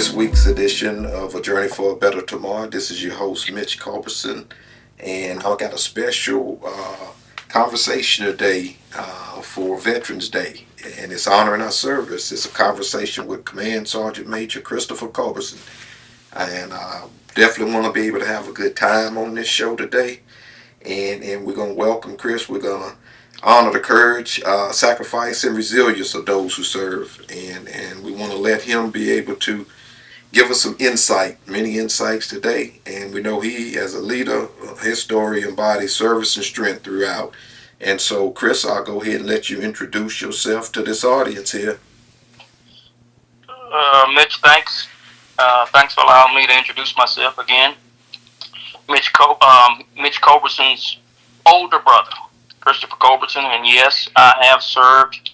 this week's edition of A Journey for a Better Tomorrow. This is your host, Mitch Culbertson, and I've got a special conversation today for Veterans Day, and it's honoring our service. It's a conversation with Command Sergeant Major Christopher Culbertson, and I definitely want to be able to have a good time on this show today, and we're going to welcome Chris. We're going to honor the courage, sacrifice, and resilience of those who serve, and we want to let him be able to give us some insight, many insights today. And we know he, as a leader, his story embodies service and strength throughout. And so, Chris, I'll go ahead and let you introduce yourself to this audience here. Mitch, thanks. Thanks for allowing me to introduce myself again. Mitch Culbertson's older brother, Christopher Culbertson, and yes, I have served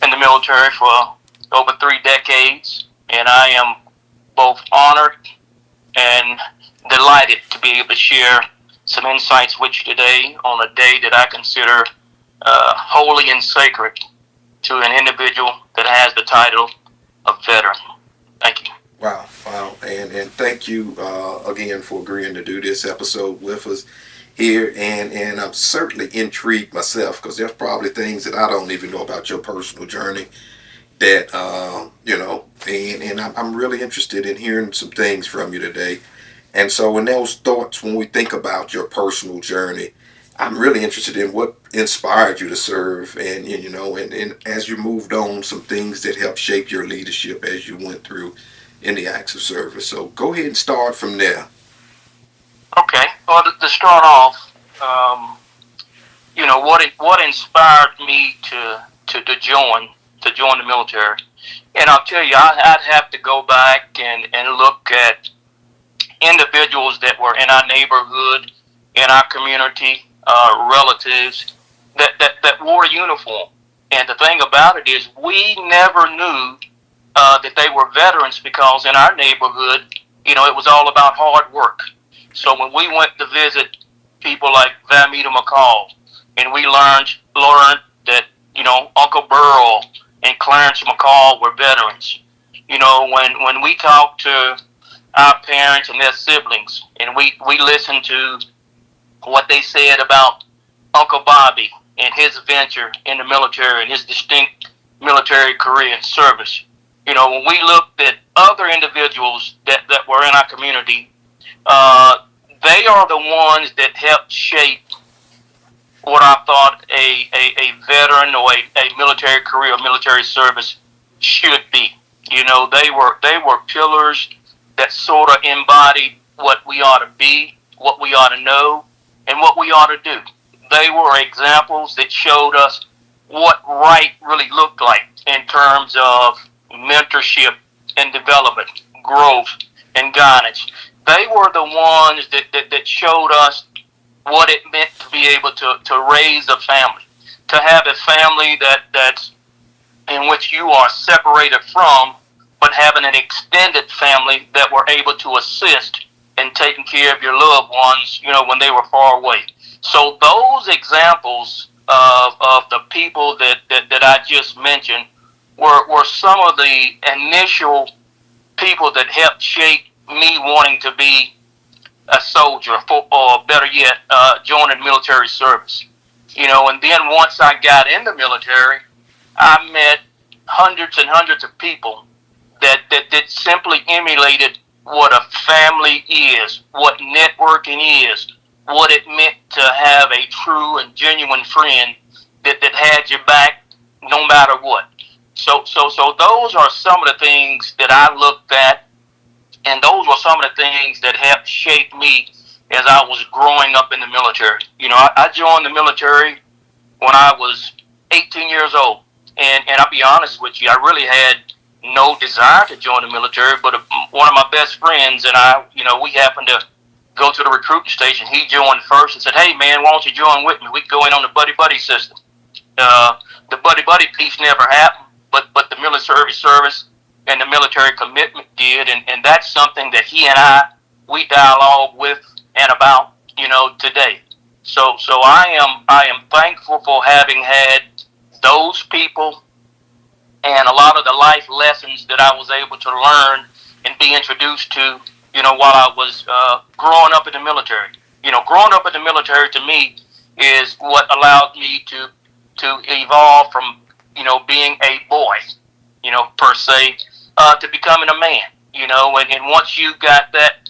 in the military for over 3 decades, and I am both honored and delighted to be able to share some insights with you today on a day that I consider holy and sacred to an individual that has the title of veteran. Thank you. Wow. And thank you again for agreeing to do this episode with us here. And I'm certainly intrigued myself because there's probably things that I don't even know about your personal journey that, and I'm really interested in hearing some things from you today. And so in those thoughts, when we think about your personal journey, I'm really interested in what inspired you to serve and as you moved on, some things that helped shape your leadership as you went through in the acts of service. So go ahead and start from there. Okay. Well, to start off, what inspired me to join the military, and I'll tell you, I'd have to go back and look at individuals that were in our neighborhood, in our community, relatives that wore a uniform. And the thing about it is, we never knew that they were veterans because in our neighborhood, it was all about hard work. So when we went to visit people like Vamita McCall, and we learned that Uncle Burl and Clarence McCall were veterans. When we talked to our parents and their siblings, and we listened to what they said about Uncle Bobby and his venture in the military and his distinct military career and service. When we looked at other individuals that were in our community, they are the ones that helped shape what I thought a veteran or a military career or military service should be. They were pillars that sort of embodied what we ought to be, what we ought to know, and what we ought to do. They were examples that showed us what right really looked like in terms of mentorship and development, growth, and guidance. They were the ones that showed us what it meant to be able to raise a family, to have a family that's in which you are separated from, but having an extended family that were able to assist in taking care of your loved ones, when they were far away. So those examples of the people that I just mentioned were some of the initial people that helped shape me wanting to be a soldier, or better yet, joining military service. And then once I got in the military, I met hundreds and hundreds of people that simply emulated what a family is, what networking is, what it meant to have a true and genuine friend that had your back no matter what. So those are some of the things that I looked at, and those were some of the things that helped shape me as I was growing up in the military. I joined the military when I was 18 years old, and I'll be honest with you, I really had no desire to join the military, but one of my best friends and I, we happened to go to the recruiting station. He joined first and said, "Hey man, why don't you join with me? We can go in on the buddy system." The buddy piece never happened, but the military service and the military commitment did, and that's something that he and we dialogue with and about, today. So I am thankful for having had those people and a lot of the life lessons that I was able to learn and be introduced to, while I was growing up in the military. Growing up in the military to me is what allowed me to evolve from, being a boy, per se, to becoming a man. And once you got that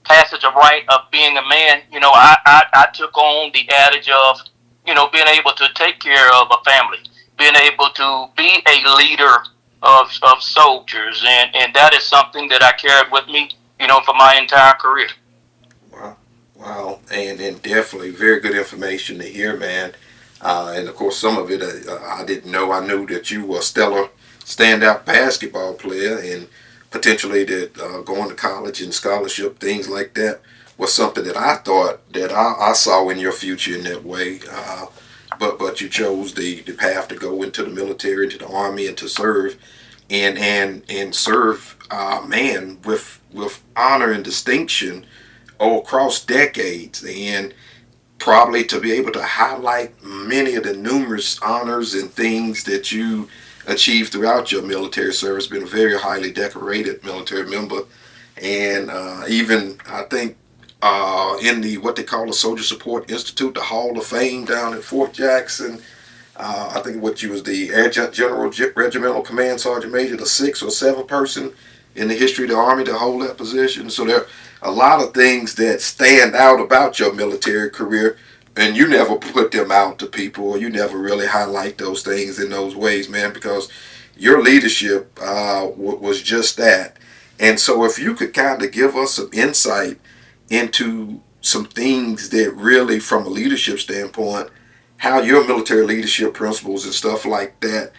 passage of right of being a man, I took on the adage of, being able to take care of a family, being able to be a leader of soldiers, and that is something that I carried with me, for my entire career. Wow, wow, and definitely very good information to hear, man. And of course, some of it I didn't know. I knew that you were a stellar, standout basketball player, and potentially that going to college and scholarship things like that was something that I thought that I saw in your future in that way. But you chose the path to go into the military, into the army, and to serve, and serve, man, with honor and distinction all across decades, and probably to be able to highlight many of the numerous honors and things that you achieved throughout your military service, been a very highly decorated military member, and even I think in the what they call the Soldier Support Institute, the Hall of Fame down at Fort Jackson. I think what you was the Adjutant General Regimental Command Sergeant Major, the sixth or seventh person in the history of the Army to hold that position. So there are a lot of things that stand out about your military career, and you never put them out to people, or you never really highlight those things in those ways, man, because your leadership was just that. And so if you could kind of give us some insight into some things that really, from a leadership standpoint, how your military leadership principles and stuff like that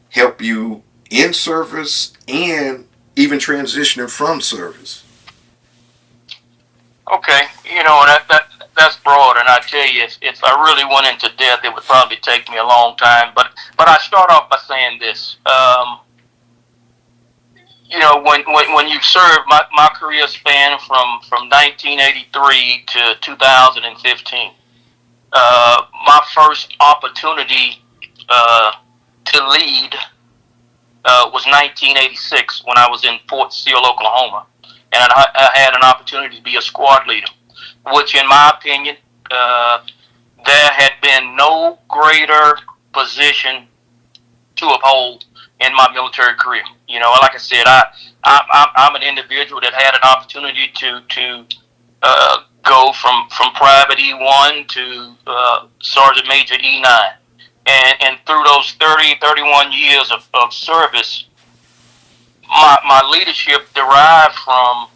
help you in service and even transitioning from service. Okay, that's broad, and I tell you, if I really went into depth, it would probably take me a long time. But I start off by saying this. When you serve, my career spanned from 1983 to 2015. My first opportunity to lead was 1986 when I was in Fort Sill, Oklahoma, and I had an opportunity to be a squad leader, which, in my opinion, there had been no greater position to uphold in my military career. Like I said, I'm an individual that had an opportunity to go from Private E1 to Sergeant Major E9. And through those 31 years of service, my leadership derived from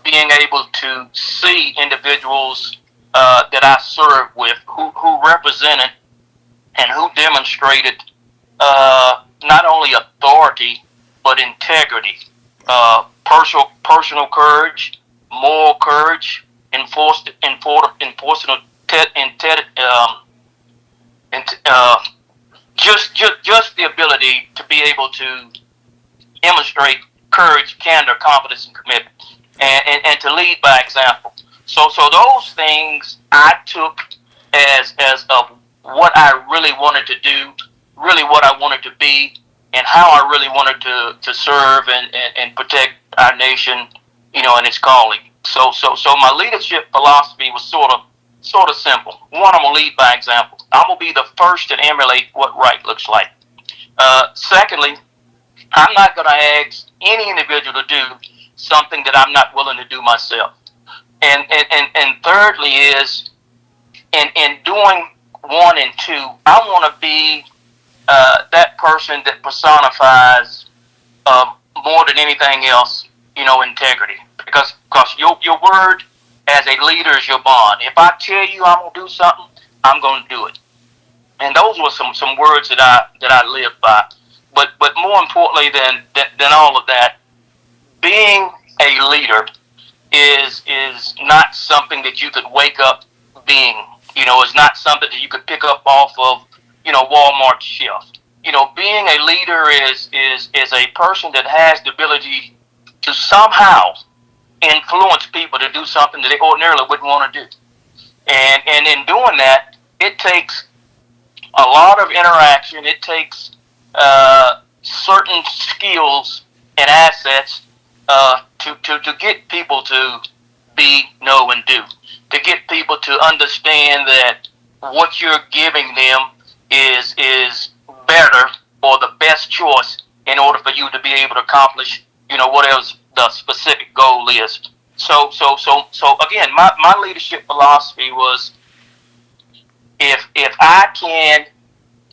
being able to see individuals that I served with who represented and who demonstrated not only authority but integrity, personal courage, moral courage, enforcing just the ability to be able to demonstrate courage, candor, confidence, and commitment, and to lead by example. So those things I took as of what I really wanted to do, really what I wanted to be, and how I really wanted to serve and protect our nation, and its calling. So my leadership philosophy was sort of simple. One, I'm gonna lead by example. I'm gonna be the first to emulate what right looks like. Secondly, I'm not gonna ask any individual to do something that I'm not willing to do myself. And thirdly is in doing one and two, I want to be that person that personifies more than anything else, integrity. Because your word as a leader is your bond. If I tell you I'm gonna do something, I'm gonna do it. And those were some words that I live by. But more importantly than all of that, being a leader is not something that you could wake up being. It's not something that you could pick up off of Walmart shelf. Being a leader is a person that has the ability to somehow influence people to do something that they ordinarily wouldn't want to do. And in doing that, it takes a lot of interaction. It takes certain skills and assets to get people to be, know, and do. To get people to understand that what you're giving them is better or the best choice in order for you to be able to accomplish, whatever the specific goal is. So again, my leadership philosophy was, if I can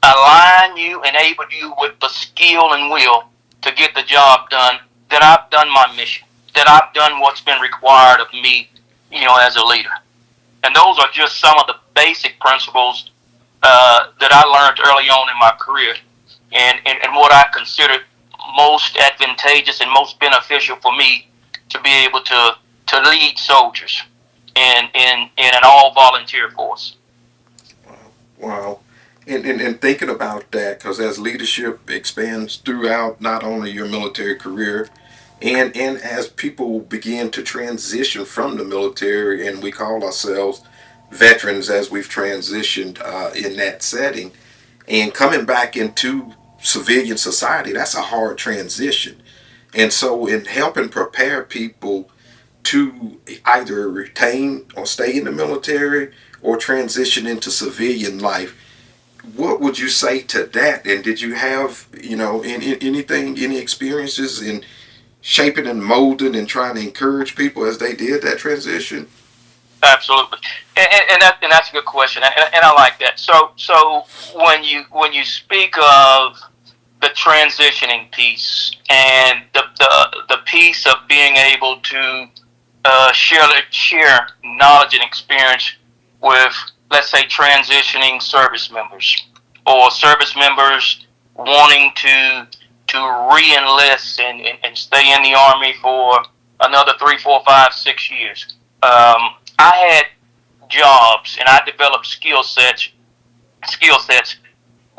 align you, enable you with the skill and will to get the job done, then I've done my mission. That I've done what's been required of me, as a leader. And those are just some of the basic principles that I learned early on in my career, and what I considered most advantageous and most beneficial for me to be able to lead soldiers in an all volunteer force. Wow. And thinking about that, because as leadership expands throughout not only your military career, and as people begin to transition from the military, and we call ourselves veterans as we've transitioned in that setting, and coming back into civilian society, that's a hard transition. And so, in helping prepare people to either retain or stay in the military or transition into civilian life, what would you say to that? And did you have, anything, any experiences in shaping and molding and trying to encourage people as they did that transition? Absolutely, and that's a good question, and I like that. So when you speak of the transitioning piece and the piece of being able to share knowledge and experience with, let's say, transitioning service members, or service members wanting to re-enlist and stay in the Army for another 3, 4, 5, 6 years. I had jobs and I developed skill sets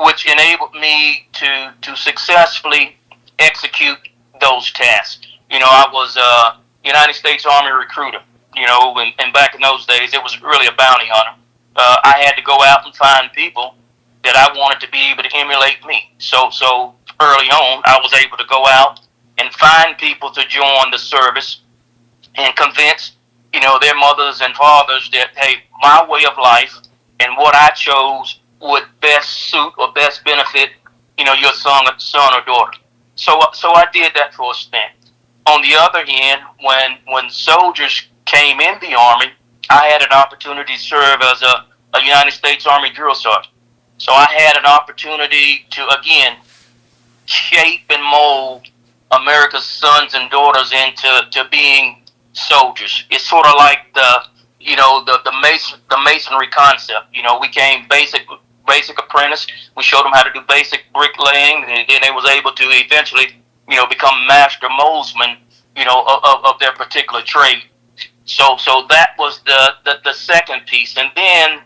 which enabled me to successfully execute those tasks. I was a United States Army recruiter. And back in those days, it was really a bounty hunter. I had to go out and find people that I wanted to be able to emulate me. So early on, I was able to go out and find people to join the service and convince, their mothers and fathers that, hey, my way of life and what I chose would best suit or best benefit, your son or daughter. So I did that for a stint. On the other hand, when soldiers came in the Army, I had an opportunity to serve as a United States Army drill sergeant. So I had an opportunity to, again, shape and mold America's sons and daughters into being soldiers. It's sort of like the masonry concept. We came basic apprentice. We showed them how to do basic bricklaying, and then they was able to eventually, become master moldsmen, of their particular trade. So that was the second piece, and then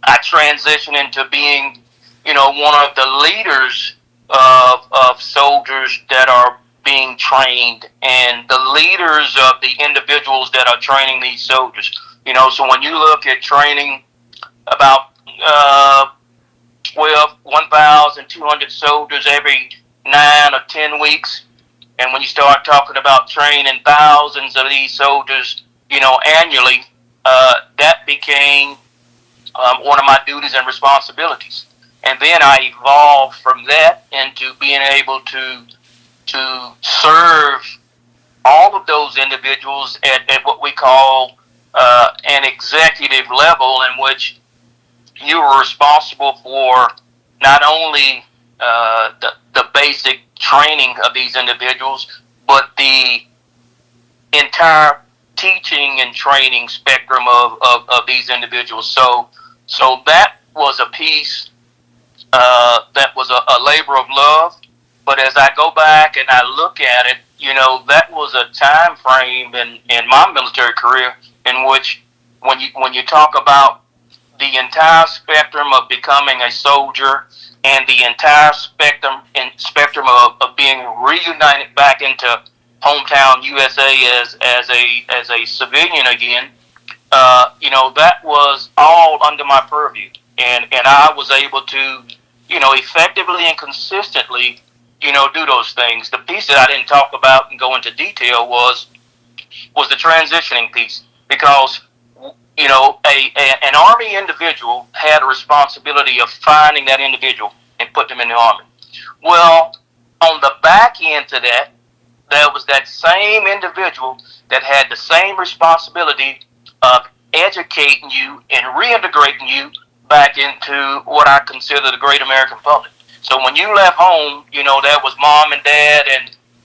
I transitioned into being, one of the leaders of soldiers that are being trained, and the leaders of the individuals that are training these soldiers. So when you look at training about 1,200 soldiers every 9 or 10 weeks, and when you start talking about training thousands of these soldiers, annually, that became one of my duties and responsibilities. And then I evolved from that into being able to serve all of those individuals at what we call an executive level, in which you were responsible for not only the basic training of these individuals, but the entire teaching and training spectrum of these individuals. So that was a piece that was a labor of love. But as I go back and I look at it, that was a time frame in my military career in which, when you talk about the entire spectrum of becoming a soldier and the entire spectrum of being reunited back into hometown USA as a civilian again, that was all under my purview, and I was able to, effectively and consistently, do those things. The piece that I didn't talk about and go into detail was was the transitioning piece, because an Army individual had a responsibility of finding that individual and put them in the Army. Well, on the back end to that, there was that same individual that had the same responsibility of educating you and reintegrating you back into what I consider the great American public. So when you left home, that was mom and dad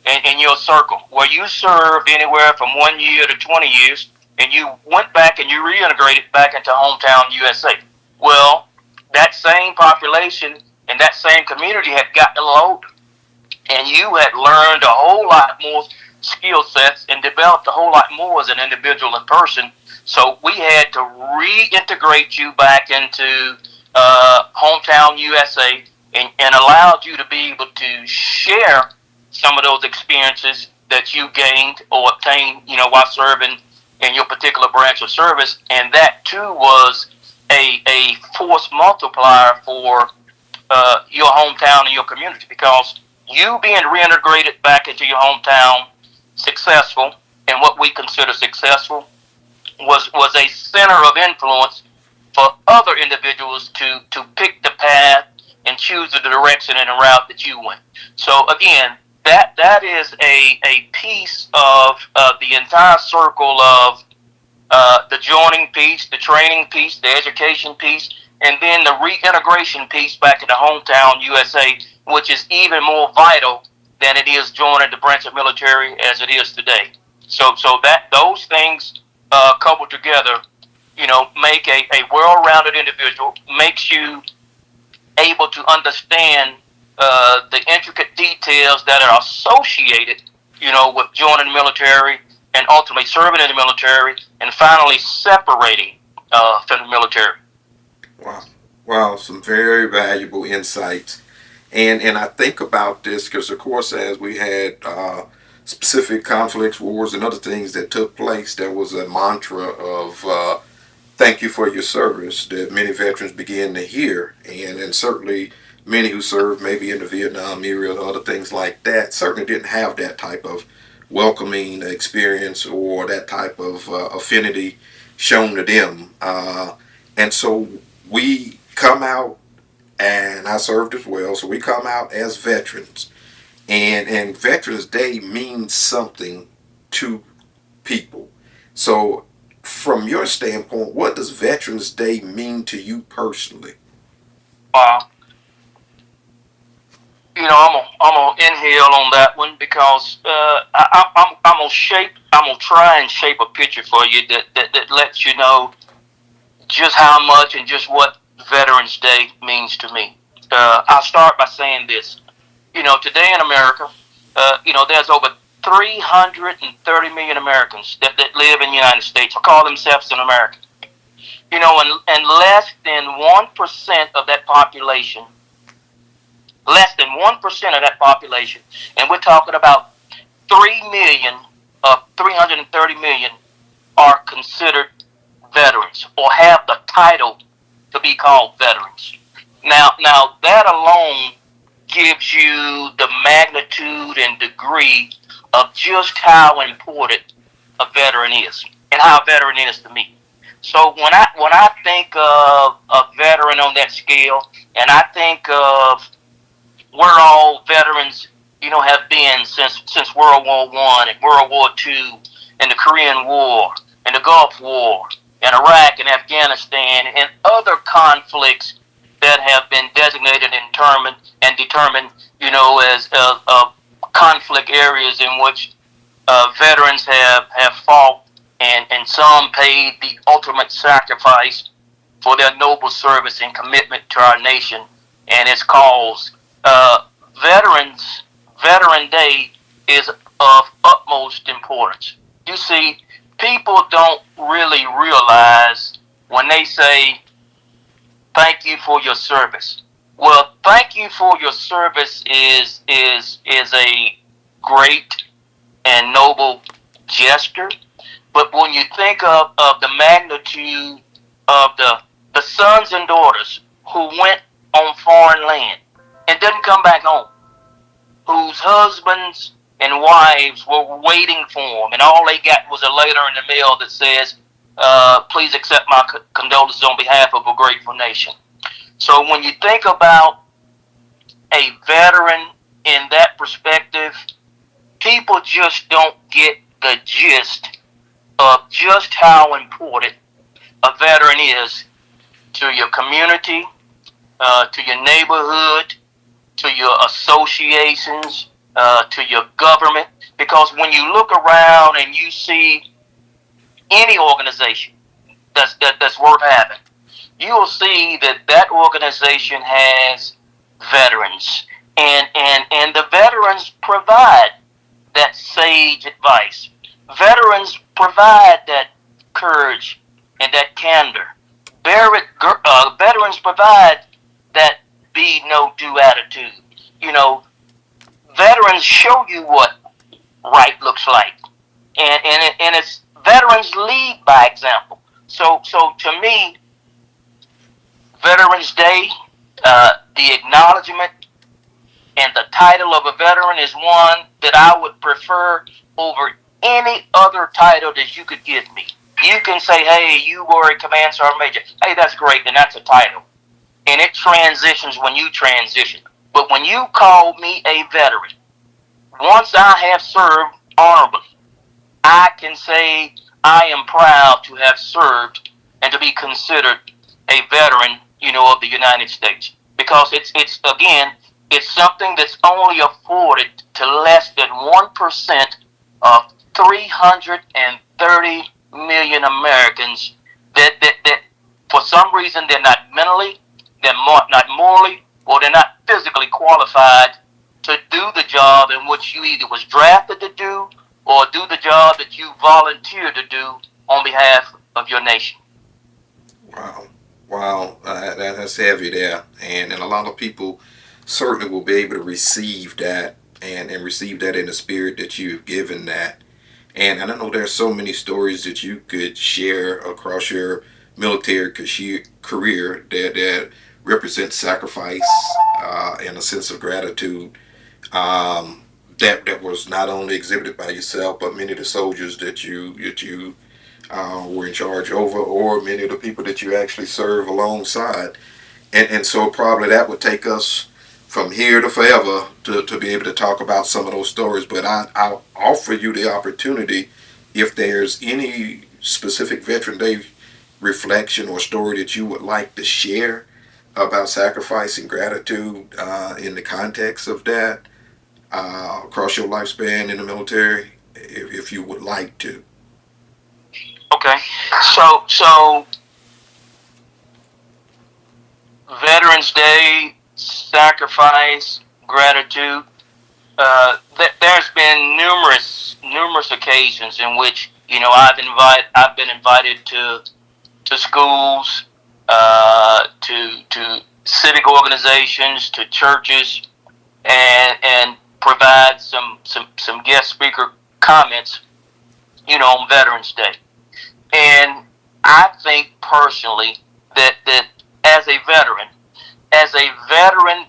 and your circle, where you served anywhere from 1 year to 20 years, and you went back and you reintegrated back into hometown USA. Well, that same population and that same community had gotten a little older, and you had learned a whole lot more skill sets and developed a whole lot more as an individual and person. So we had to reintegrate you back into hometown USA, and allowed you to be able to share some of those experiences that you gained or obtained, while serving in your particular branch of service. And that too was a force multiplier for your hometown and your community, because you being reintegrated back into your hometown successful, and what we consider successful, was a center of influence for other individuals to pick the path and choose the direction and the route that you went. So again, that is a piece of the entire circle of the joining piece, the training piece, the education piece, and then the reintegration piece back in the hometown USA, which is even more vital than it is joining the branch of military as it is today. So that those things coupled together, make a well-rounded individual, makes you able to understand the intricate details that are associated, with joining the military and ultimately serving in the military, and finally separating from the military. Wow. Wow, some very valuable insights. And I think about this because, of course, as we had specific conflicts, wars, and other things that took place, there was a mantra of thank you for your service that many veterans begin to hear. And certainly many who served maybe in the Vietnam era or other things like that certainly didn't have that type of welcoming experience or that type of affinity shown to them. And so we come out, and I served as well, so we come out as veterans. And Veterans Day means something to people. So from your standpoint, what does Veterans Day mean to you personally? Uh, I'm gonna inhale on that one, because I'm gonna try and shape a picture for you that lets you know just how much and just what Veterans Day means to me. I'll start by saying this. Today in America, there's over 330 million Americans that live in the United States or call themselves an American. And less than 1% of that population, and we're talking about 3 million of 330 million, are considered veterans or have the title to be called veterans. Now that alone gives you the magnitude and degree of just how important a veteran is and how a veteran is to me. So when I think of a veteran on that scale, and I think of where all veterans, have been since World War One and World War Two, and the Korean War and the Gulf War and Iraq and Afghanistan and other conflicts that have been designated and determined, as conflict areas in which veterans have fought, and some paid the ultimate sacrifice for their noble service and commitment to our nation and its cause. Uh, Veteran Day is of utmost importance. You see, people don't really realize when they say thank you for your service. Well, thank you for your service is a great and noble gesture. But when you think of the magnitude of the sons and daughters who went on foreign land and didn't come back home, whose husbands and wives were waiting for them, and all they got was a letter in the mail that says, please accept my condolences on behalf of a grateful nation. So when you think about a veteran in that perspective, people just don't get the gist of just how important a veteran is to your community, to your neighborhood, to your associations, to your government. Because when you look around and you see any organization that's worth having, you will see that that organization has veterans, and the veterans provide that sage advice. Veterans provide that courage and that candor. Veterans provide that be no do attitude. You know, veterans show you what right looks like, and it's veterans lead by example. So to me, Veterans Day, the acknowledgement and the title of a veteran is one that I would prefer over any other title that you could give me. You can say, hey, you were a command sergeant major. Hey, that's great, and that's a title. And it transitions when you transition. But when you call me a veteran, once I have served honorably, I can say I am proud to have served and to be considered a veteran, of the United States. Because it's again, it's something that's only afforded to less than 1% of 330 million Americans that for some reason they're not mentally, they're not morally, or they're not physically qualified to do the job in which you either was drafted to do or do the job that you volunteered to do on behalf of your nation. Wow. Wow. That's heavy there. And a lot of people certainly will be able to receive that and receive that in the spirit that you've given that. And I know there's so many stories that you could share across your military career that represent sacrifice and a sense of gratitude that was not only exhibited by yourself, but many of the soldiers that you were in charge over, or many of the people that you actually serve alongside. And so probably that would take us from here to forever to be able to talk about some of those stories. But I'll offer you the opportunity if there's any specific Veteran Day reflection or story that you would like to share about sacrifice and gratitude in the context of that across your lifespan in the military, if you would like to. Okay, so Veterans Day, sacrifice, gratitude. There's been numerous occasions in which I've been invited to schools, to civic organizations, to churches, and provide some guest speaker comments, on Veterans Day. And I think personally that as a veteran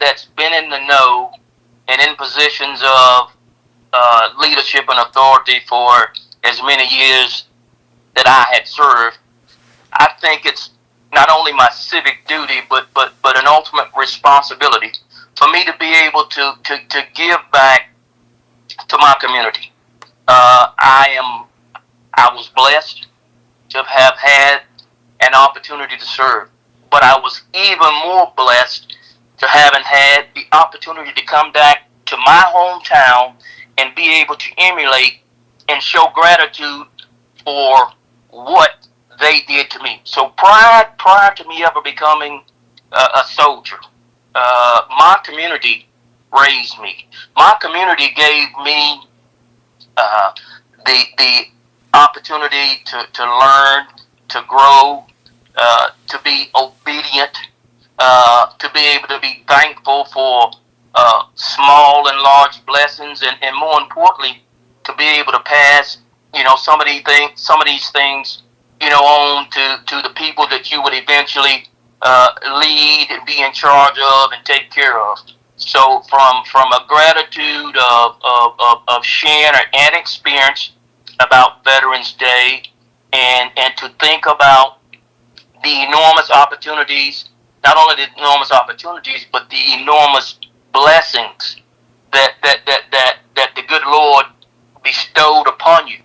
that's been in the know and in positions of leadership and authority for as many years that I had served, I think it's not only my civic duty, but an ultimate responsibility for me to be able to give back to my community. I was blessed to have had an opportunity to serve, but I was even more blessed to having had the opportunity to come back to my hometown and be able to emulate and show gratitude for what they did to me. So prior to me ever becoming a soldier, my community raised me. My community gave me the opportunity to learn, to grow, to be obedient, to be able to be thankful for small and large blessings, and more importantly, to be able to pass, some of these things, on to the people that you would eventually lead and be in charge of and take care of. So from a gratitude of sharing an experience about Veterans Day, and to think about the enormous opportunities, not only the enormous opportunities, but the enormous blessings that the good Lord bestowed upon you,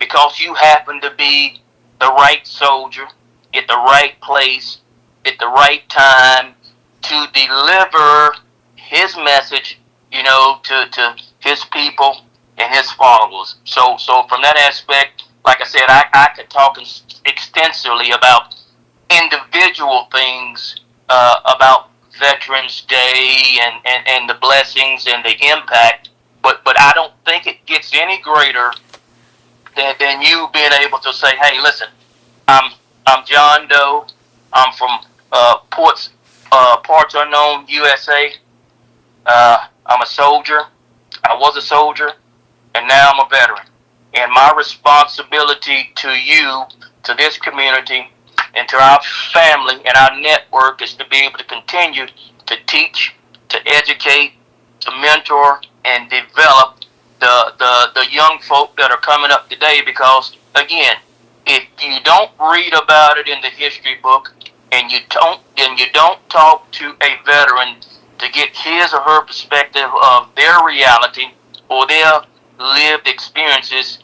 because you happen to be the right soldier at the right place at the right time to deliver his message, to his people and his followers. So from that aspect, like I said, I could talk extensively about individual things about Veterans Day and the blessings and the impact, but I don't think it gets any greater than you being able to say, hey, listen, I'm I'm John Doe. I'm from parts unknown USA. I'm a soldier. I was a soldier, and now I'm a veteran. And my responsibility to you, to this community, and to our family and our network is to be able to continue to teach, to educate, to mentor, and develop the young folk that are coming up today. Because again, if you don't read about it in the history book, and you don't talk to a veteran to get his or her perspective of their reality or their lived experiences,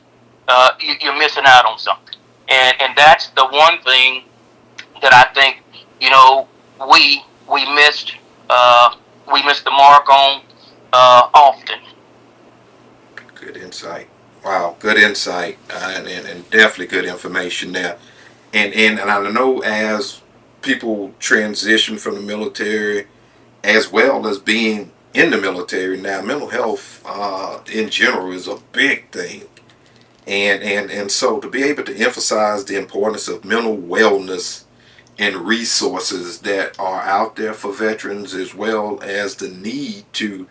you're missing out on something. And that's the one thing that I think we we missed we missed the mark on often. Good insight. Wow, good insight, and definitely good information there. And I know as people transition from the military, as well as being in the military now, mental health in general is a big thing. And so to be able to emphasize the importance of mental wellness and resources that are out there for veterans, as well as the need to,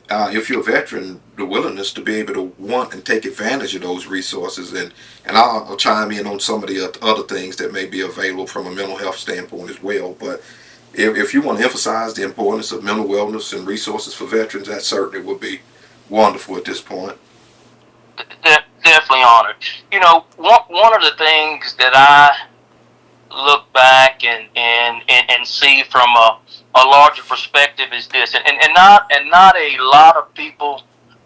if you're a veteran, the willingness to be able to want and take advantage of those resources. And I'll chime in on some of the other things that may be available from a mental health standpoint as well. But if you want to emphasize the importance of mental wellness and resources for veterans, that certainly would be wonderful at this point. Definitely honored. One of the things that I look back and see from a larger perspective is this, and not a lot of people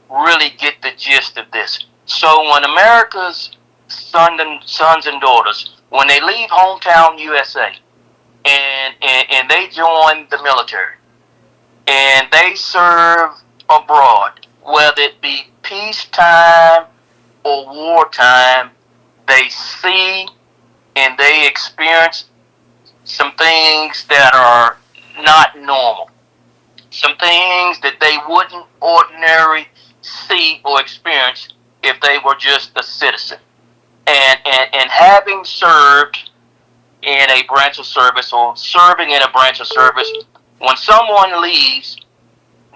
really get the gist of this. So when America's sons and daughters, when they leave hometown USA and they join the military and they serve abroad, whether it be peacetime or wartime, they see and they experience some things that are not normal, some things that they wouldn't ordinarily see or experience if they were just a citizen. And having served in a branch of service or serving in a branch of service, when someone leaves,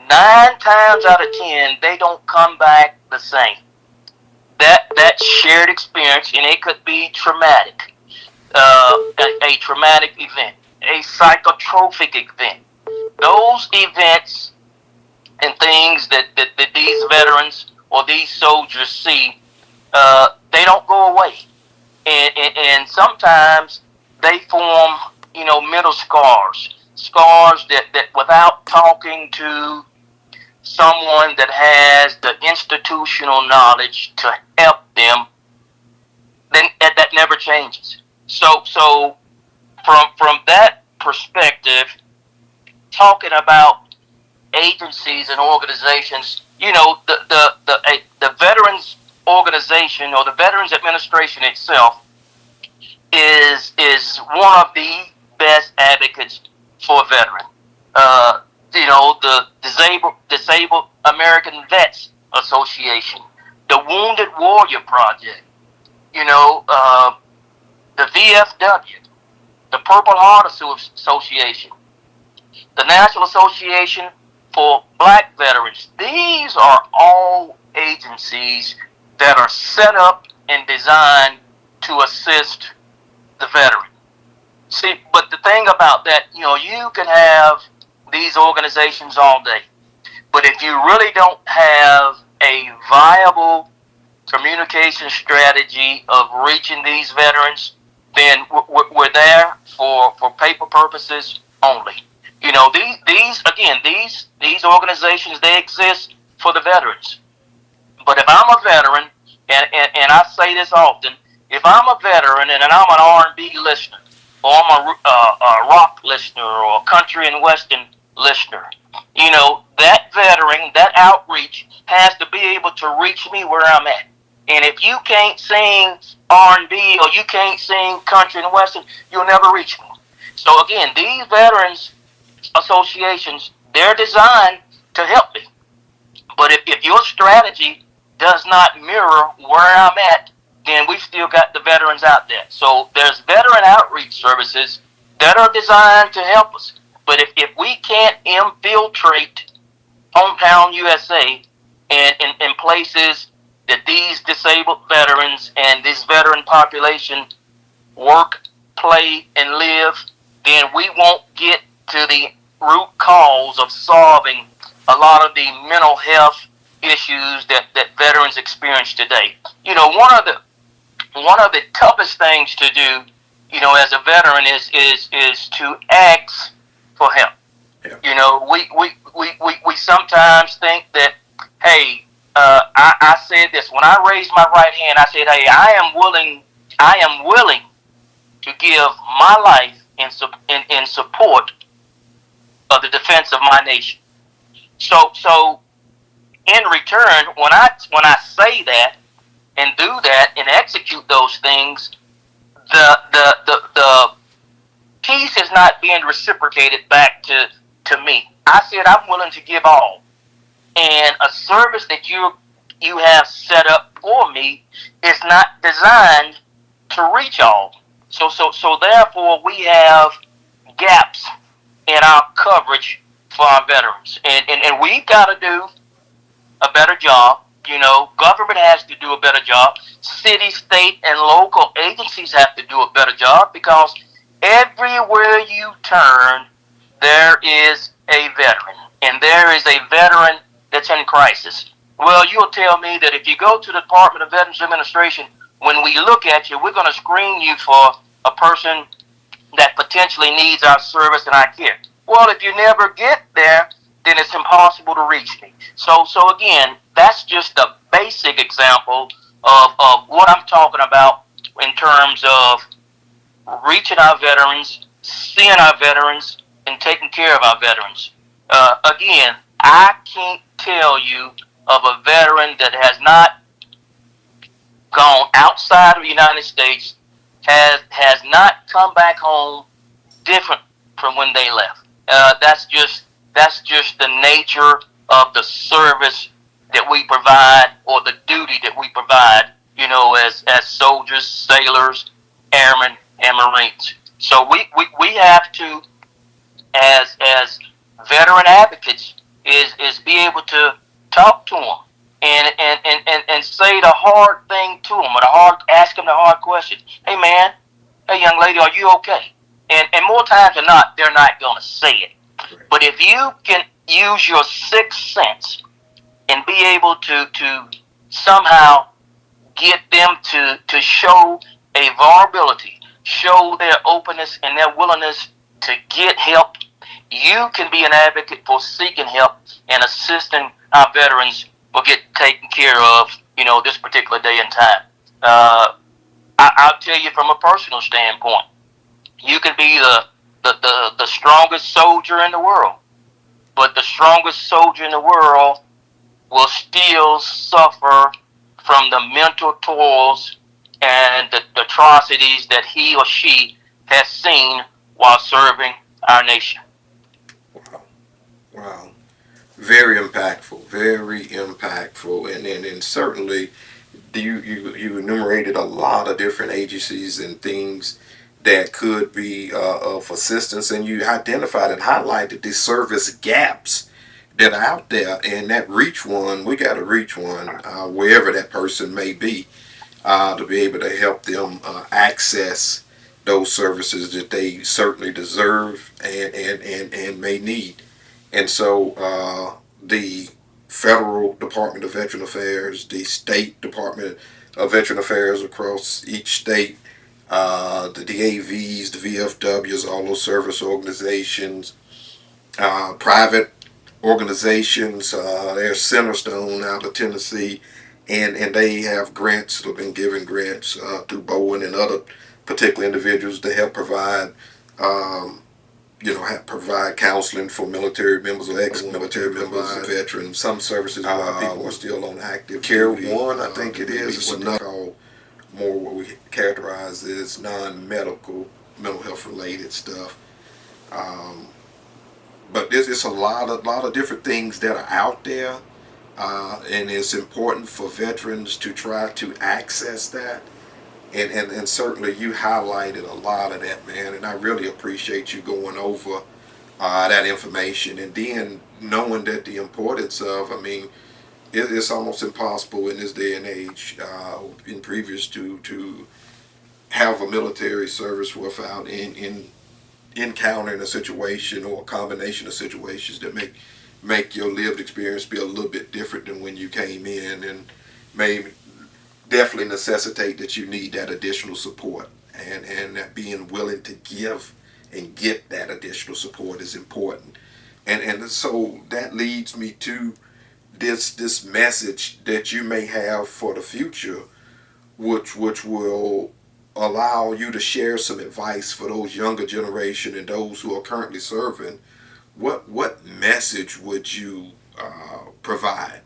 9 times out of 10, they don't come back the same. That shared experience, and it could be traumatic, a traumatic event, a psychotropic event. Those events and things that these veterans or these soldiers see, they don't go away. And sometimes they form, mental scars that without talking to someone that has the institutional knowledge to help them, then that never changes. So from that perspective, talking about agencies and organizations, the veterans organization or the veterans administration itself is one of the best advocates for a veteran. Uh, the Disabled American Vets Association, the Wounded Warrior Project, you know, uh, the VFW, the Purple Heart Association, the National Association for Black Veterans. These are all agencies that are set up and designed to assist the veteran. See, but the thing about that, you can have these organizations all day. But if you really don't have a viable communication strategy of reaching these veterans, then we're there for paper purposes only. You know, these organizations, they exist for the veterans. But if I'm a veteran, and I say this often, if I'm a veteran and I'm an R&B listener, or I'm a rock listener, or a country and western listener, you know, that veteran, that outreach has to be able to reach me where I'm at. And if you can't sing R&B or you can't sing country and western, you'll never reach me. So again, these veterans associations, they're designed to help me. But if your strategy does not mirror where I'm at, then we've still got the veterans out there. So there's veteran outreach services that are designed to help us. But if we can't infiltrate hometown USA and in places that these disabled veterans and this veteran population work, play, and live, then we won't get to the root cause of solving a lot of the mental health issues that veterans experience today. You know, one of the toughest things to do, you know, as a veteran is to ask for help. Yeah. You know, we sometimes think that, hey, I said this when I raised my right hand. I said, hey, I am willing to give my life in support of the defense of my nation. So in return, when I say that and do that and execute those things, the piece is not being reciprocated back to me. I said I'm willing to give all, and a service that you have set up for me is not designed to reach all. So therefore we have gaps in our coverage for our veterans, and we've got to do a better job. You know, government has to do a better job. City, state, and local agencies have to do a better job because everywhere you turn, there is a veteran, and there is a veteran that's in crisis. Well, you'll tell me that if you go to the Department of Veterans Administration, when we look at you, we're going to screen you for a person that potentially needs our service and our care. Well, if you never get there, then it's impossible to reach me. So again, that's just a basic example of what I'm talking about in terms of reaching our veterans, seeing our veterans, and taking care of our veterans. Again, I can't tell you of a veteran that has not gone outside of the United States, has not come back home different from when they left. That's just the nature of the service that we provide, or the duty that we provide. You know, as soldiers, sailors, airmen, and Marines. So we have to, as veteran advocates, is be able to talk to them and say the hard thing to them, or ask them the hard question. Hey man, hey young lady, are you okay? And more times than not, they're not going to say it. But if you can use your sixth sense and be able to somehow get them to show a vulnerability, show their openness and their willingness to get help, you can be an advocate for seeking help and assisting our veterans will get taken care of, you know, this particular day and time. I'll tell you from a personal standpoint, you can be the strongest soldier in the world, but the strongest soldier in the world will still suffer from the mental toils and the atrocities that he or she has seen while serving our nation. Wow. Wow. Very impactful. Very impactful. And certainly you enumerated a lot of different agencies and things that could be of assistance, and you identified and highlighted the service gaps that are out there, and that reach one, we got to reach one wherever that person may be, to be able to help them access those services that they certainly deserve and may need. And so the federal Department of Veteran Affairs, the state Department of Veteran Affairs across each state, the DAVs, the VFWs, all those service organizations, private organizations. There's Centerstone out of Tennessee, and they have grants. They've been given grants through Bowen and other particular individuals to help provide. Um, provide counseling for military members or ex-military members, veterans. Some services where people are still on active care. One, I think it is another called more what we characterize as non-medical, mental health related stuff. Um, but there's a lot of different things that are out there, and it's important for veterans to try to access that. And certainly you highlighted a lot of that, man, and I really appreciate you going over that information, and then knowing that the importance of, I mean, it's almost impossible in this day and age, in previous to have a military service without in encountering a situation or a combination of situations that make your lived experience be a little bit different than when you came in, and may definitely necessitate that you need that additional support, and that being willing to give and get that additional support is important. And so that leads me to this message that you may have for the future, which will allow you to share some advice for those younger generation and those who are currently serving. What message would you provide?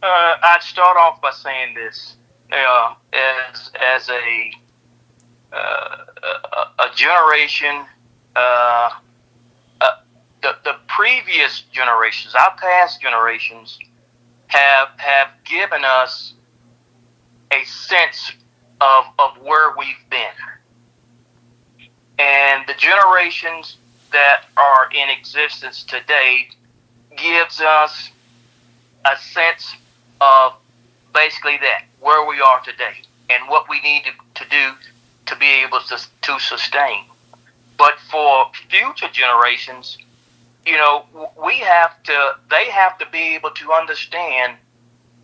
I'd start off by saying this: as a generation, uh, the previous generations, our past generations, have given us a sense of where we've been, and the generations that are in existence today gives us a sense of basically that, where we are today and what we need to do to be able to sustain. But for future generations, they have to be able to understand,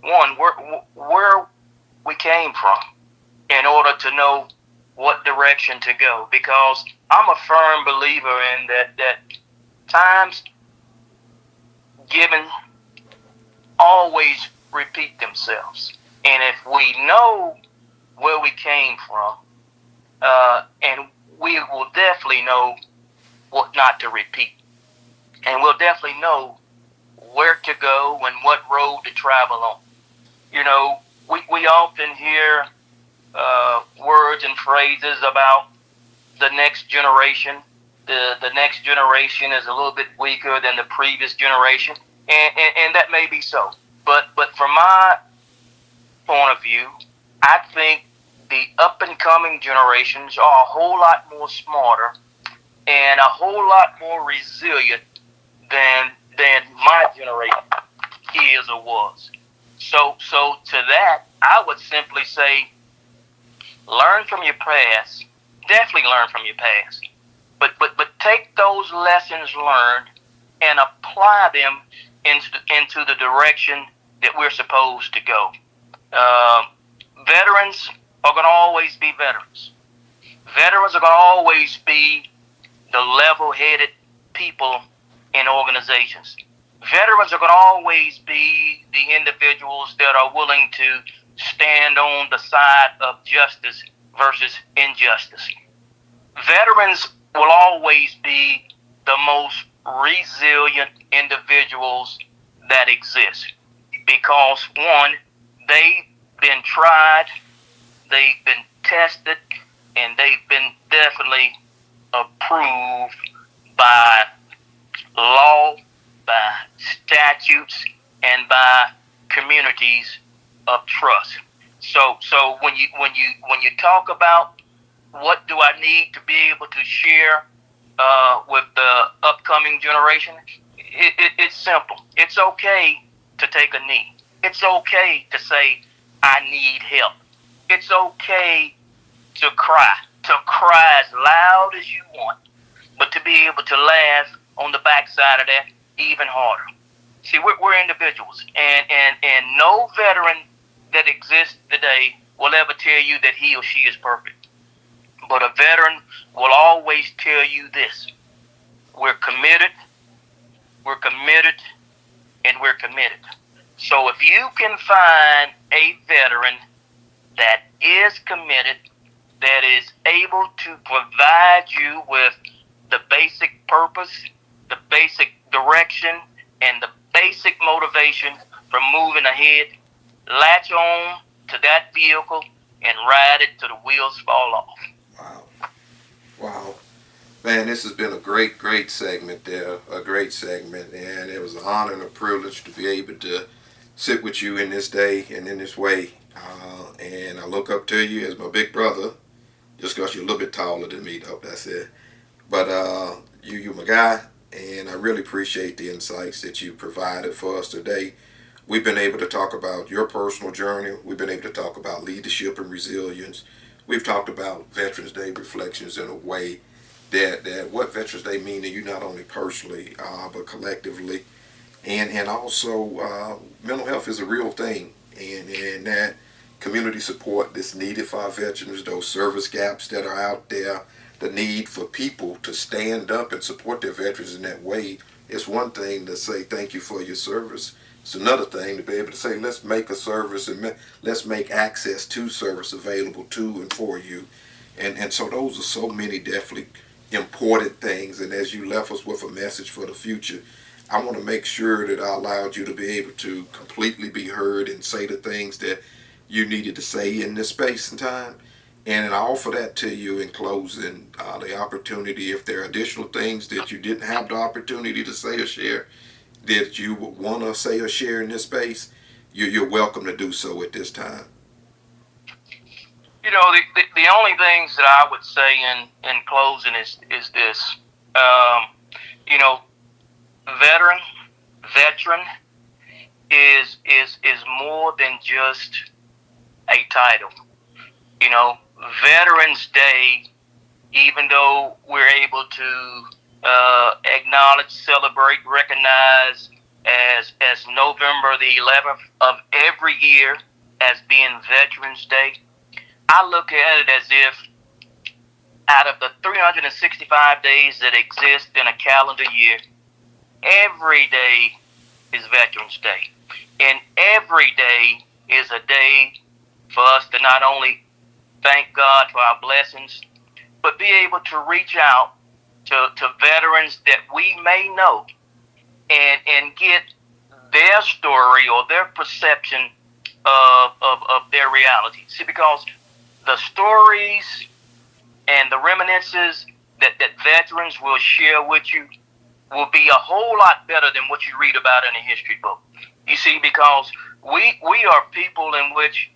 one, where we came from in order to know what direction to go. Because I'm a firm believer in that times given always repeat themselves. And if we know where we came from, and we will definitely know what not to repeat. And we'll definitely know where to go and what road to travel on. We often hear words and phrases about the next generation. The next generation is a little bit weaker than the previous generation, and that may be so. But from my point of view, I think the up and coming generations are a whole lot more smarter and a whole lot more resilient than my generation is or was. So to that, I would simply say, learn from your past. Definitely learn from your past. But take those lessons learned and apply them into the direction that we're supposed to go. Veterans are going to always be veterans. Veterans are going to always be the level-headed people in organizations. Veterans are going to always be the individuals that are willing to stand on the side of justice versus injustice. Veterans will always be the most resilient individuals that exist because, one, they've been tried, they've been tested, and they've been definitely approved by law, by statutes, and by communities of trust. So when you talk about what do I need to be able to share with the upcoming generation, it's simple. It's okay to take a knee. It's okay to say I need help. It's okay to cry as loud as you want, but to be able to laugh on the backside of that even harder. See, we're individuals, and no veteran that exists today will ever tell you that he or she is perfect. But a veteran will always tell you this: we're committed, we're committed, and we're committed. So if you can find a veteran that is committed, that is able to provide you with the basic purpose, the basic direction, and the basic motivation for moving ahead, latch on to that vehicle and ride it till the wheels fall off. Wow. Wow. Man, this has been a great segment there. A great segment. And it was an honor and a privilege to be able to sit with you in this day and in this way. And I look up to you as my big brother, just because you're a little bit taller than me, though. That's it. But you're my guy, and I really appreciate the insights that you provided for us today. We've been able to talk about your personal journey. We've been able to talk about leadership and resilience. We've talked about Veterans Day reflections in a way that what Veterans Day mean to you not only personally but collectively, and also mental health is a real thing, and that community support that's needed for our veterans, those service gaps that are out there, the need for people to stand up and support their veterans in that way. It's one thing to say thank you for your service. It's another thing to be able to say let's make a service and let's make access to service available to and for you. And so those are so many definitely important things. And as you left us with a message for the future, I want to make sure that I allowed you to be able to completely be heard and say the things that you needed to say in this space and time. And I offer that to you in closing, the opportunity, if there are additional things that you didn't have the opportunity to say or share, that you would want to say or share in this space, you're welcome to do so at this time. You know, the only things that I would say in closing is this. Um, you know, veteran veteran is more than just a title. You know, Veterans Day, even though we're able to acknowledge, celebrate, recognize as November the 11th of every year as being Veterans Day, I look at it as if out of the 365 days that exist in a calendar year, every day is Veterans Day. And every day is a day for us to not only thank God for our blessings, but be able to reach out to veterans that we may know and get their story or their perception of their reality. See, because the stories and the reminiscences that veterans will share with you will be a whole lot better than what you read about in a history book. You see, because we are people in which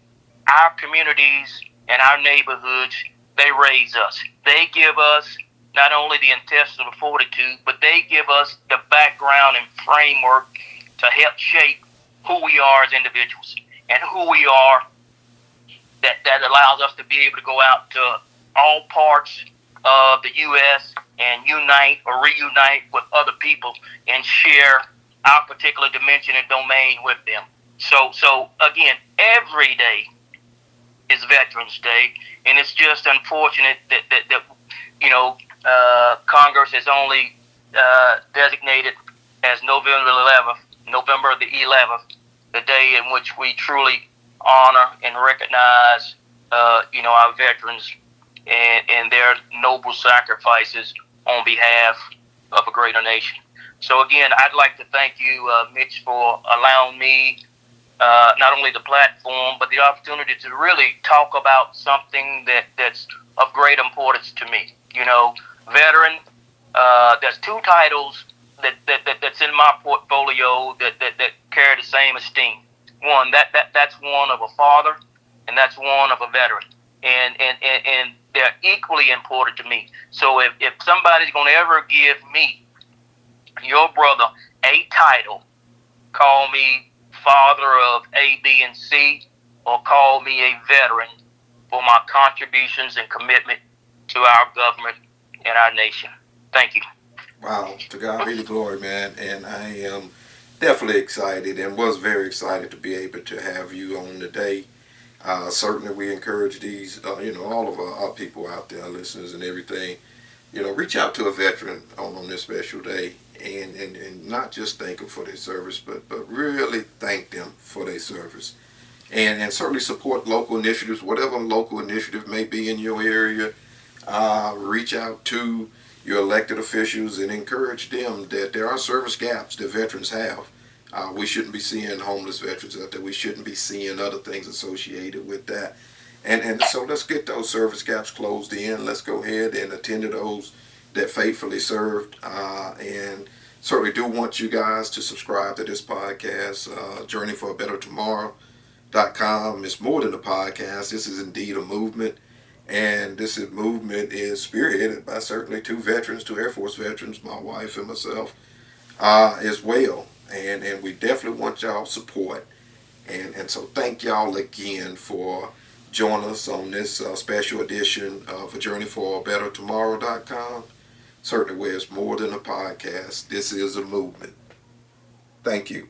our communities and our neighborhoods, they raise us. They give us not only the intestinal fortitude, but they give us the background and framework to help shape who we are as individuals and who we are that allows us to be able to go out to all parts of the U.S. and unite or reunite with other people and share our particular dimension and domain with them. So again, every day is Veterans Day, and it's just unfortunate that you know Congress has only designated as November the 11th, the day in which we truly honor and recognize our veterans and their noble sacrifices on behalf of a greater nation. So again, I'd like to thank you, Mitch, for allowing me not only the platform, but the opportunity to really talk about something that's of great importance to me. You know, veteran, there's two titles that's in my portfolio that carry the same esteem. One, that's one of a father, and that's one of a veteran. And they're equally important to me. So if somebody's going to ever give me, your brother, a title, call me father of A, B, and C, or call me a veteran for my contributions and commitment to our government and our nation. Thank you. Wow, to God be the glory, man. And I am definitely excited and was very excited to be able to have you on today. Certainly, we encourage these, all of our people out there, our listeners and everything, reach out to a veteran on this special day and not just thank them for their service, but really thank them for their service. And certainly support local initiatives, whatever local initiative may be in your area. Reach out to your elected officials and encourage them that there are service gaps that veterans have. We shouldn't be seeing homeless veterans out there. We shouldn't be seeing other things associated with that. And so let's get those service gaps closed in. Let's go ahead and attend to those that faithfully served. And certainly do want you guys to subscribe to this podcast, Journey for a Better Tomorrow.com. It's more than a podcast. This is indeed a movement. And this movement is spearheaded by certainly two veterans, two Air Force veterans, my wife and myself, as well. And we definitely want y'all support. And so thank y'all again for joining us on this special edition of A Journey for a Better Tomorrow.com. Certainly where it's more than a podcast. This is a movement. Thank you.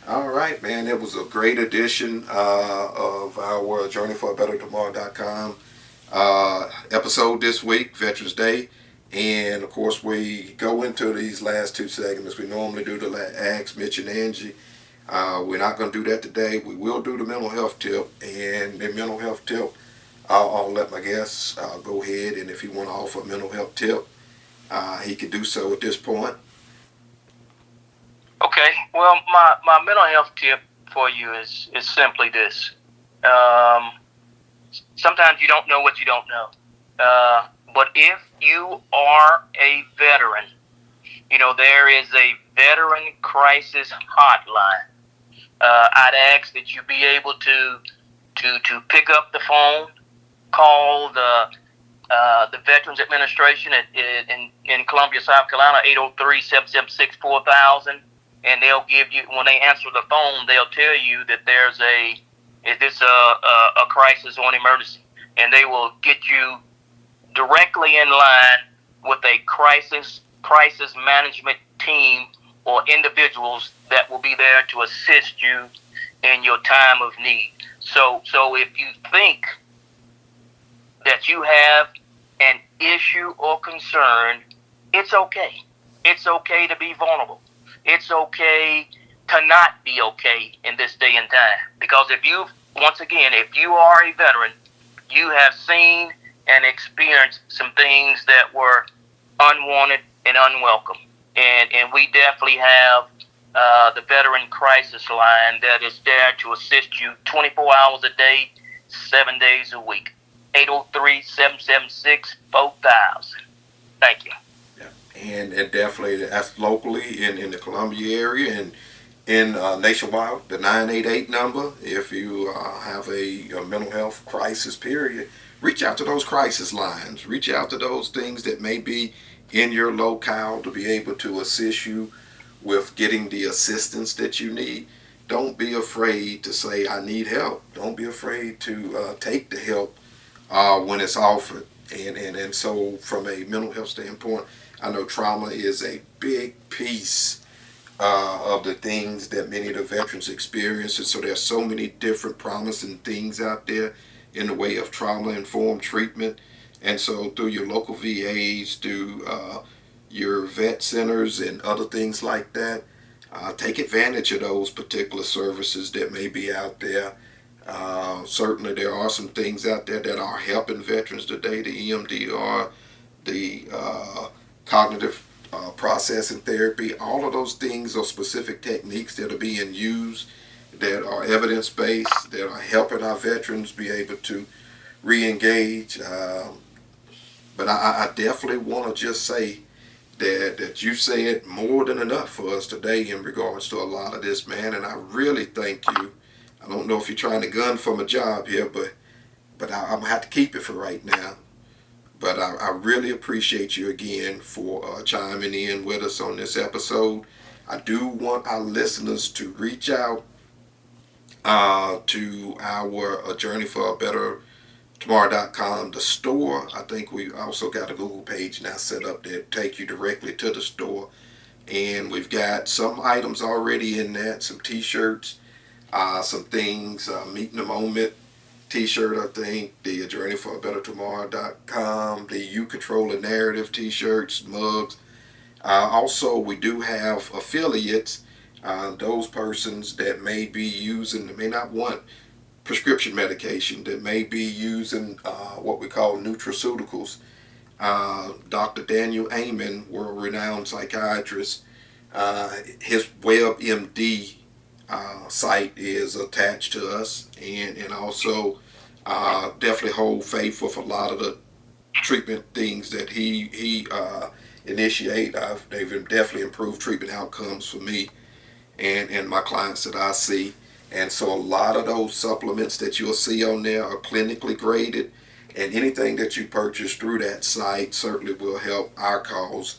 All right, man. It was a great edition of our Journey for a Better Tomorrow.com episode this week, Veterans Day. And of course, we go into these last two segments. We normally do the Ask Mitch and Angie. We're not going to do that today. We will do the mental health tip. And the mental health tip, I'll let my guests go ahead. And if he want to offer a mental health tip, he can do so at this point. Okay. Well, my mental health tip for you is simply this. Sometimes you don't know what you don't know. But if you are a veteran, there is a veteran crisis hotline. I'd ask that you be able to pick up the phone, call the Veterans Administration in Columbia, South Carolina, 803-776-4000, and they'll give you, when they answer the phone, they'll tell you that is this a crisis or an emergency, and they will get you directly in line with a crisis management team or individuals that will be there to assist you in your time of need. So if you think that you have an issue or concern, it's okay. It's okay to be vulnerable. It's okay to not be okay in this day and time. Because if you are a veteran, you have seen and experienced some things that were unwanted and unwelcome. And we definitely have the Veteran Crisis Line that is there to assist you 24 hours a day, 7 days a week. 803-776-4000. Thank you. Yeah. And definitely that's locally in the Columbia area and in nationwide, the 988 number. If you have a mental health crisis period, reach out to those crisis lines. Reach out to those things that may be in your locale to be able to assist you with getting the assistance that you need. Don't be afraid to say, I need help. Don't be afraid to take the help when it's offered. And so from a mental health standpoint, I know trauma is a big piece of the things that many of the veterans experience. And so there's so many different promising things out there in the way of trauma-informed treatment. And so through your local VAs, through your vet centers and other things like that, take advantage of those particular services that may be out there. Certainly there are some things out there that are helping veterans today, the EMDR, the cognitive processing therapy. All of those things are specific techniques that are being used that are evidence-based, that are helping our veterans be able to re-engage. But I definitely want to just say that you said more than enough for us today in regards to a lot of this, man, and I really thank you. I don't know if you're trying to gun for my job here, but I'm going to have to keep it for right now. But I really appreciate you again for chiming in with us on this episode. I do want our listeners to reach out to our Journey for a Better tomorrow.com. The store, I think we also got a Google page now set up that take you directly to the store. And we've got some items already in that, some t-shirts, some things, meeting the moment t-shirt, I think, the journey for a better tomorrow.com, the you control the narrative t-shirts, mugs. Also, we do have affiliates, those persons that may be using, may not want prescription medication, that may be using what we call nutraceuticals. Dr. Daniel Amen, world-renowned psychiatrist, his WebMD site is attached to us, and also definitely hold faith with a lot of the treatment things that he initiate. They've definitely improved treatment outcomes for me and my clients that I see. And so a lot of those supplements that you'll see on there are clinically graded, and anything that you purchase through that site certainly will help our cause,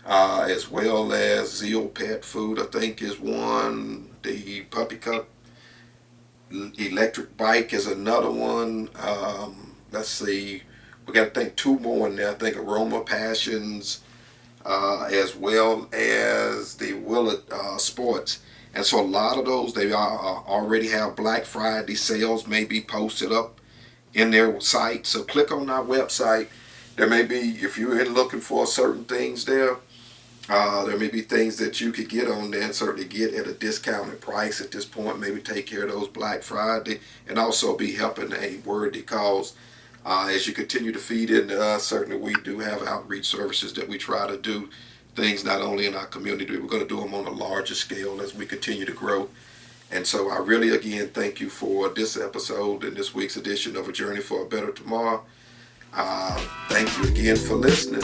as well as Zeal Pet Food, I think, is one. The Puppy Cup electric bike is another one. Let's see, we got to think two more in there. I think Aroma Passions, as well as the Willett Sports. And so a lot of those, they already have Black Friday sales may be posted up in their site. So click on our website. There may be, if you're looking for certain things there may be things that you could get on there and certainly get at a discounted price at this point. Maybe take care of those Black Friday and also be helping a worthy cause. As you continue to feed into us, certainly we do have outreach services that we try to do things not only in our community, we're going to do them on a larger scale as we continue to grow. And so I really, again, thank you for this episode and this week's edition of A Journey for a Better Tomorrow. Thank you again for listening.